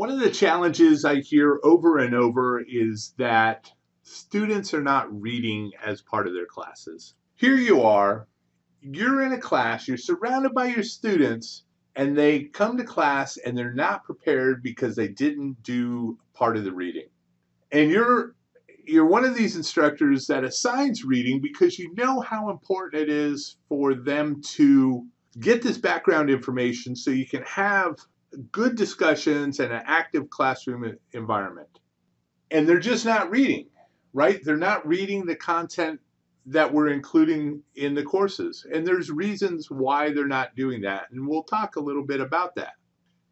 One of the challenges I hear over and over is that students are not reading as part of their classes. Here you are, you're in a class, you're surrounded by your students, and they come to class and they're not prepared because they didn't do part of the reading. And you're one of these instructors that assigns reading because you know how important it is for them to get this background information so you can have good discussions and an active classroom environment. And they're just not reading, right? They're not reading the content that we're including in the courses. And there's reasons why they're not doing that. And we'll talk a little bit about that.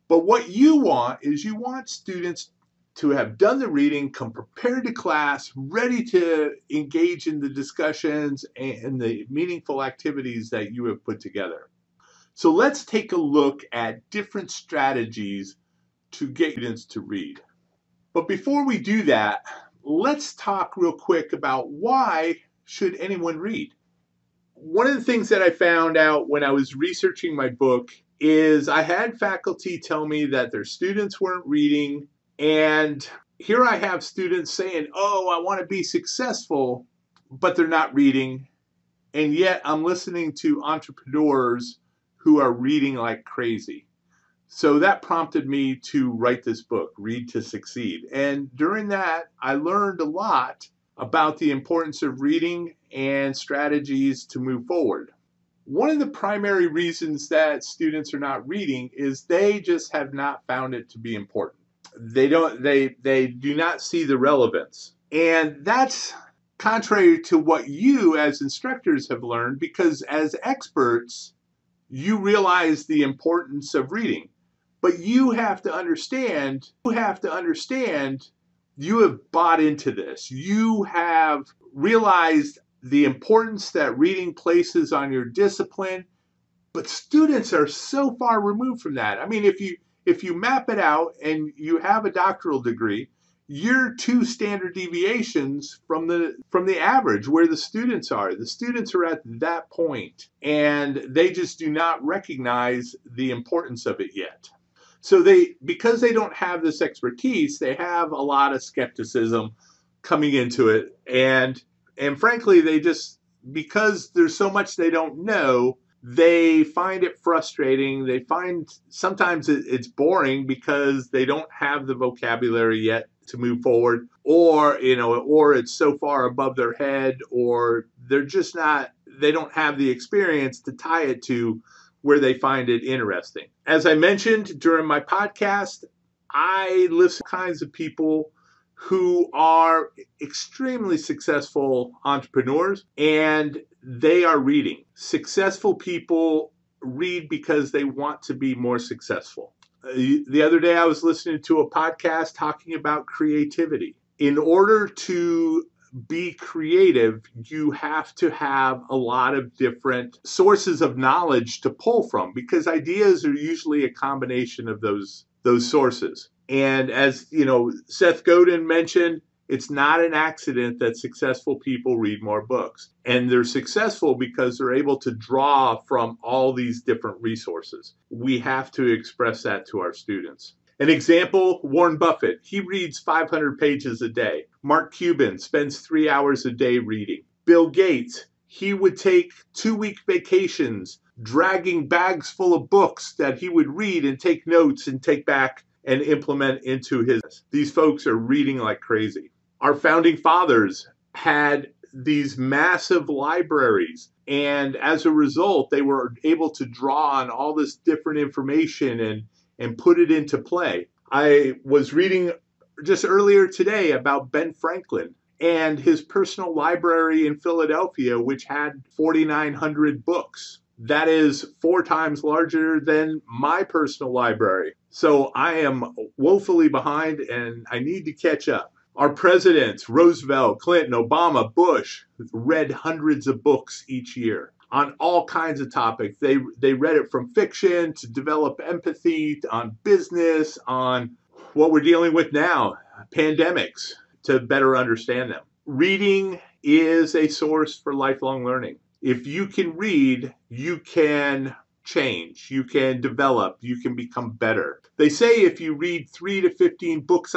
But what you want is you want students to have done the reading, come prepared to class, ready to engage in the discussions and the meaningful activities that you have put together. So let's take a look at different strategies to get students to read. But before we do that, let's talk real quick about why should anyone read? One of the things that I found out when I was researching my book is I had faculty tell me that their students weren't reading, and here I have students saying, oh, I want to be successful, but they're not reading, and yet I'm listening to entrepreneurs who are reading like crazy. So that prompted me to write this book, Read to Succeed. And during that, I learned a lot about the importance of reading and strategies to move forward. One of the primary reasons that students are not reading is they just have not found it to be important. They do not see the relevance. And that's contrary to what you as instructors have learned, because as experts, you realize the importance of reading. But you have to understand, you have bought into this. You have realized the importance that reading places on your discipline, but students are so far removed from that. I mean, if you map it out and you have a doctoral degree, you're 2 standard deviations from the average where the students are. The students are at that point, and they just do not recognize the importance of it yet. So because they don't have this expertise, they have a lot of skepticism coming into it. And frankly, because there's so much they don't know, they find it frustrating. They find sometimes it's boring because they don't have the vocabulary yet to move forward, or it's so far above their head, or they don't have the experience to tie it to where they find it interesting. As I mentioned during my podcast, I listen to kinds of people who are extremely successful entrepreneurs, and they are reading. Successful people read because they want to be more successful. The other day I was listening to a podcast talking about creativity. In order to be creative, you have to have a lot of different sources of knowledge to pull from, because ideas are usually a combination of those sources. And as Seth Godin mentioned, it's not an accident that successful people read more books. And they're successful because they're able to draw from all these different resources. We have to express that to our students. An example, Warren Buffett, he reads 500 pages a day. Mark Cuban spends 3 hours a day reading. Bill Gates, he would take 2-week vacations, dragging bags full of books that he would read and take notes and take back and implement into his. These folks are reading like crazy. Our founding fathers had these massive libraries, and as a result, they were able to draw on all this different information and put it into play. I was reading just earlier today about Ben Franklin and his personal library in Philadelphia, which had 4,900 books. That is 4 times larger than my personal library. So I am woefully behind, and I need to catch up. Our presidents, Roosevelt, Clinton, Obama, Bush, read hundreds of books each year on all kinds of topics. They read it from fiction to develop empathy, on business, on what we're dealing with now, pandemics, to better understand them. Reading is a source for lifelong learning. If you can read, you can change, you can develop, you can become better. They say if you read 3 to 15 books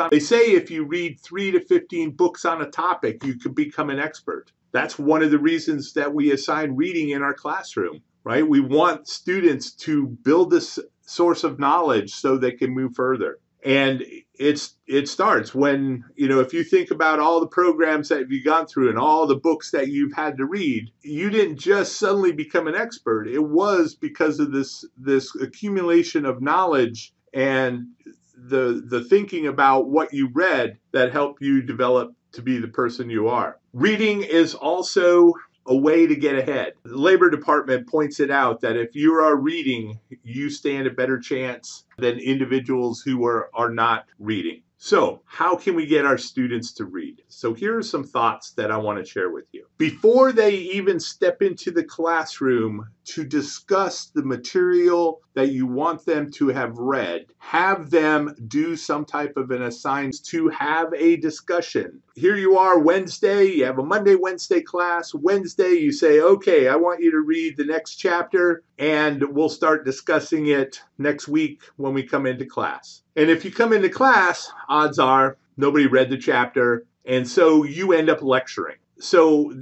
on a topic, you could become an expert. That's one of the reasons that we assign reading in our classroom, right? We want students to build this source of knowledge so they can move further. And it starts when, if you think about all the programs that you've gone through and all the books that you've had to read, you didn't just suddenly become an expert. It was because of this accumulation of knowledge and the thinking about what you read that helped you develop to be the person you are. Reading is also a way to get ahead. The Labor Department points it out that if you are reading, you stand a better chance than individuals who are not reading. So, how can we get our students to read? So, here are some thoughts that I want to share with you. Before they even step into the classroom to discuss the material that you want them to have read, have them do some type of an assignment to have a discussion. Here you are Wednesday, you have a Monday, Wednesday class. Wednesday, you say, okay, I want you to read the next chapter, and we'll start discussing it next week when we come into class. And if you come into class, odds are nobody read the chapter, and so you end up lecturing. So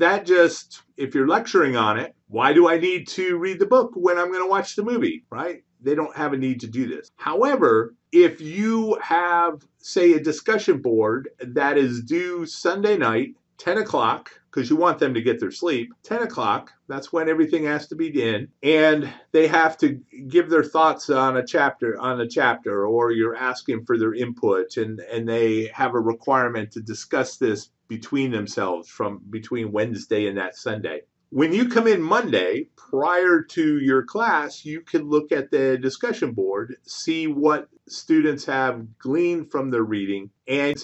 if you're lecturing on it, why do I need to read the book when I'm going to watch the movie, right? They don't have a need to do this. However, if you have, say, a discussion board that is due Sunday night, 10 o'clock, because you want them to get their sleep, 10 o'clock, that's when everything has to be in, and they have to give their thoughts on a chapter, or you're asking for their input, and they have a requirement to discuss this between themselves between Wednesday and that Sunday. When you come in Monday, prior to your class, you can look at the discussion board, see what students have gleaned from their reading, and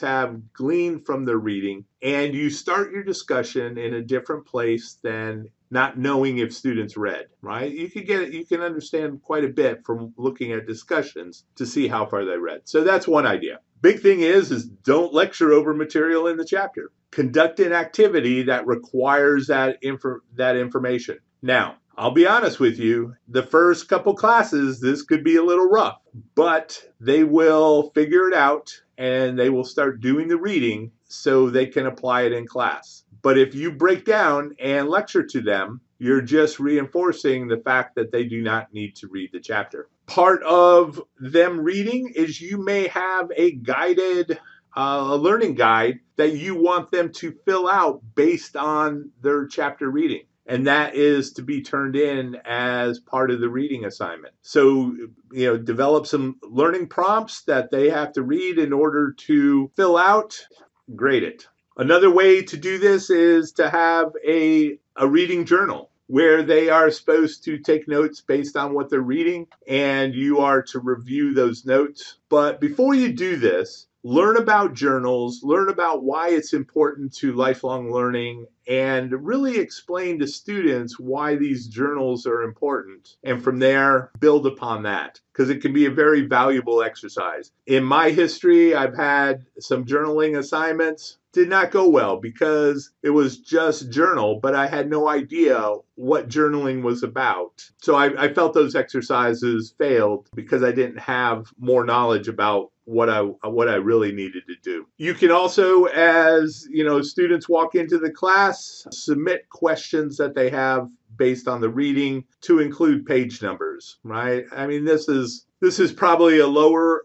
you start your discussion in a different place than not knowing if students read, right? You can understand quite a bit from looking at discussions to see how far they read. So that's one idea. Big thing is don't lecture over material in the chapter. Conduct an activity that requires that information. Now, I'll be honest with you, the first couple classes, this could be a little rough, but they will figure it out and they will start doing the reading so they can apply it in class. But if you break down and lecture to them, you're just reinforcing the fact that they do not need to read the chapter. Part of them reading is you may have a guided a learning guide that you want them to fill out based on their chapter reading. And that is to be turned in as part of the reading assignment. So, develop some learning prompts that they have to read in order to fill out, grade it. Another way to do this is to have a reading journal where they are supposed to take notes based on what they're reading, and you are to review those notes. But before you do this, learn about journals, learn about why it's important to lifelong learning, and really explain to students why these journals are important. And from there, build upon that, because it can be a very valuable exercise. In my history, I've had some journaling assignments. Did not go well because it was just journal, but I had no idea what journaling was about. So I felt those exercises failed because I didn't have more knowledge about what I really needed to do. You can also, as students walk into the class, submit questions that they have based on the reading to include page numbers, right? I mean, this is probably a lower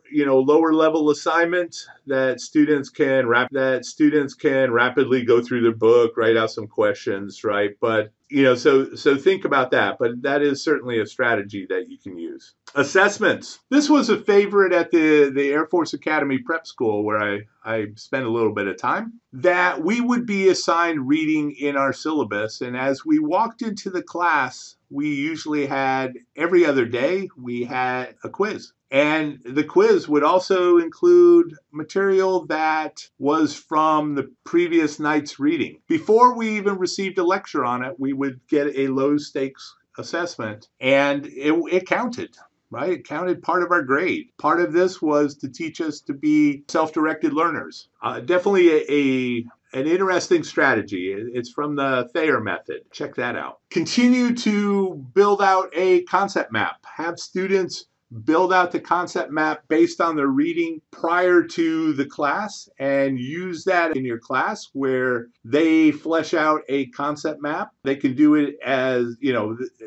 level assignment that students can rapidly go through their book, write out some questions, right? But so think about that. But that is certainly a strategy that you can use. Assessments. This was a favorite at the Air Force Academy Prep School where I spent a little bit of time, that we would be assigned reading in our syllabus. And as we walked into the class, we usually had every other day, we had a quiz. And the quiz would also include material that was from the previous night's reading. Before we even received a lecture on it, we would get a low stakes assessment, and it counted. Right? It counted part of our grade. Part of this was to teach us to be self-directed learners. Definitely an interesting strategy. It's from the Thayer method. Check that out. Continue to build out a concept map. Have students build out the concept map based on their reading prior to the class, and use that in your class where they flesh out a concept map. They can do it as,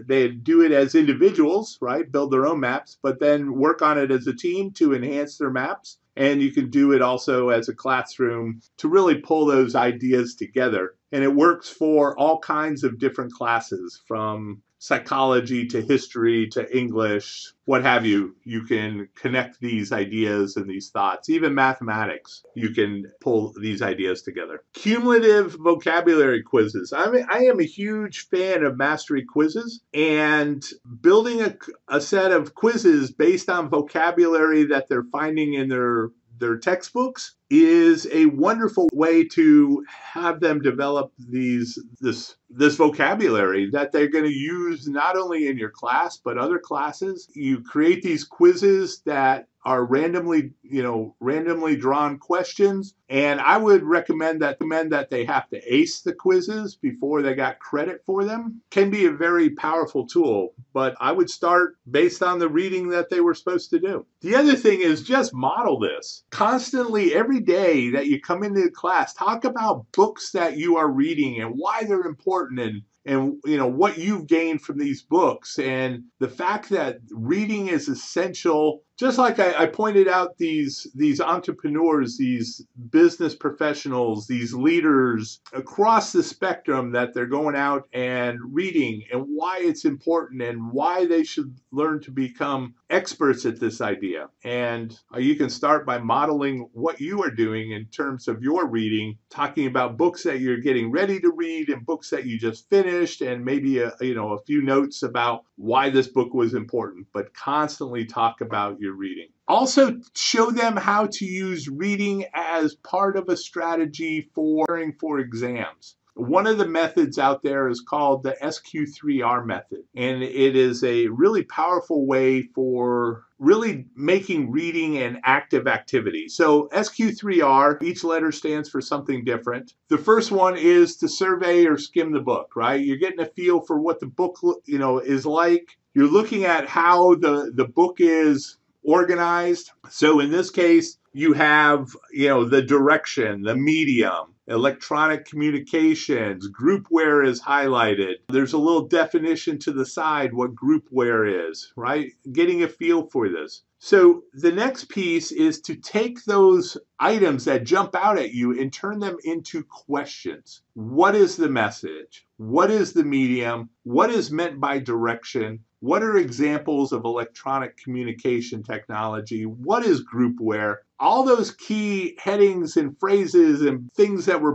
they do it as individuals, right? Build their own maps, but then work on it as a team to enhance their maps. And you can do it also as a classroom to really pull those ideas together. And it works for all kinds of different classes, from psychology to history to English, what have you. You can connect these ideas and these thoughts. Even mathematics, you can pull these ideas together. Cumulative vocabulary quizzes. I am a huge fan of mastery quizzes, and building a set of quizzes based on vocabulary that they're finding in their textbooks is a wonderful way to have them develop this vocabulary that they're going to use not only in your class but other classes. You create these quizzes that are randomly drawn questions, and I would recommend that they have to ace the quizzes before they got credit for them. Can be a very powerful tool, but I would start based on the reading that they were supposed to do. The other thing is just model this constantly. Every day that you come into class, talk about books that you are reading and why they're important, and what you've gained from these books, and the fact that reading is essential. Just like I pointed out, these entrepreneurs, these business professionals, these leaders across the spectrum, that they're going out and reading, and why it's important and why they should learn to become experts at this idea. And you can start by modeling what you are doing in terms of your reading, talking about books that you're getting ready to read and books that you just finished, and maybe a few notes about why this book was important, but constantly talk about your reading. Also, show them how to use reading as part of a strategy for preparing for exams. One of the methods out there is called the SQ3R method, and it is a really powerful way for really making reading an active activity. So SQ3R, each letter stands for something different. The first one is to survey or skim the book, right? You're getting a feel for what the book, is like. You're looking at how the book is organized. So in this case, you have, the direction, the medium, electronic communications, groupware is highlighted. There's a little definition to the side what groupware is, right? Getting a feel for this. So the next piece is to take those items that jump out at you and turn them into questions. What is the message? What is the medium? What is meant by direction? What are examples of electronic communication technology? What is groupware? All those key headings and phrases and things that were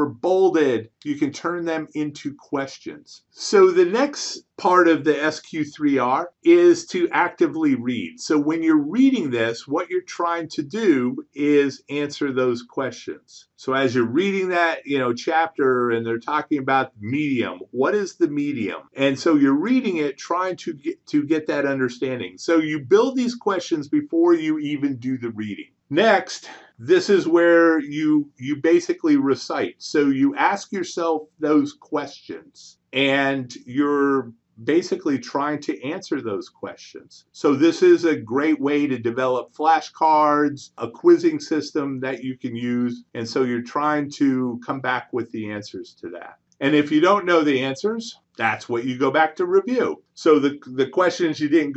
bolded, you can turn them into questions. So the next part of the SQ3R is to actively read. So when you're reading this, what you're trying to do is answer those questions. So as you're reading that, chapter, and they're talking about medium, what is the medium? And so you're reading it, trying to get that understanding. So you build these questions before you even do the reading. Next, this is where you basically recite. So you ask yourself those questions, and you're basically trying to answer those questions. So this is a great way to develop flashcards, a quizzing system that you can use. And so you're trying to come back with the answers to that. And if you don't know the answers, that's what you go back to review. So the questions you didn't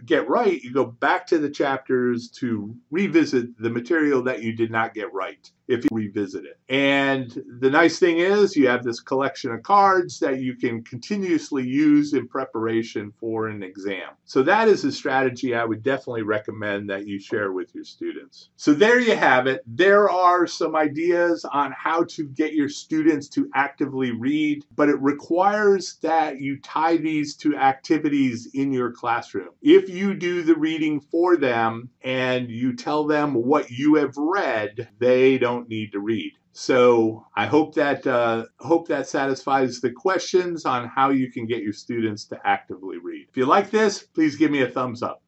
get right, you go back to the chapters to revisit the material that you did not get right, if you revisit it. And the nice thing is you have this collection of cards that you can continuously use in preparation for an exam. So that is a strategy I would definitely recommend that you share with your students. So there you have it. There are some ideas on how to get your students to actively read, but it requires that you tie these to activities in your classroom. If you do the reading for them and you tell them what you have read, they don't need to read. So I hope that satisfies the questions on how you can get your students to actively read. If you like this, please give me a thumbs up.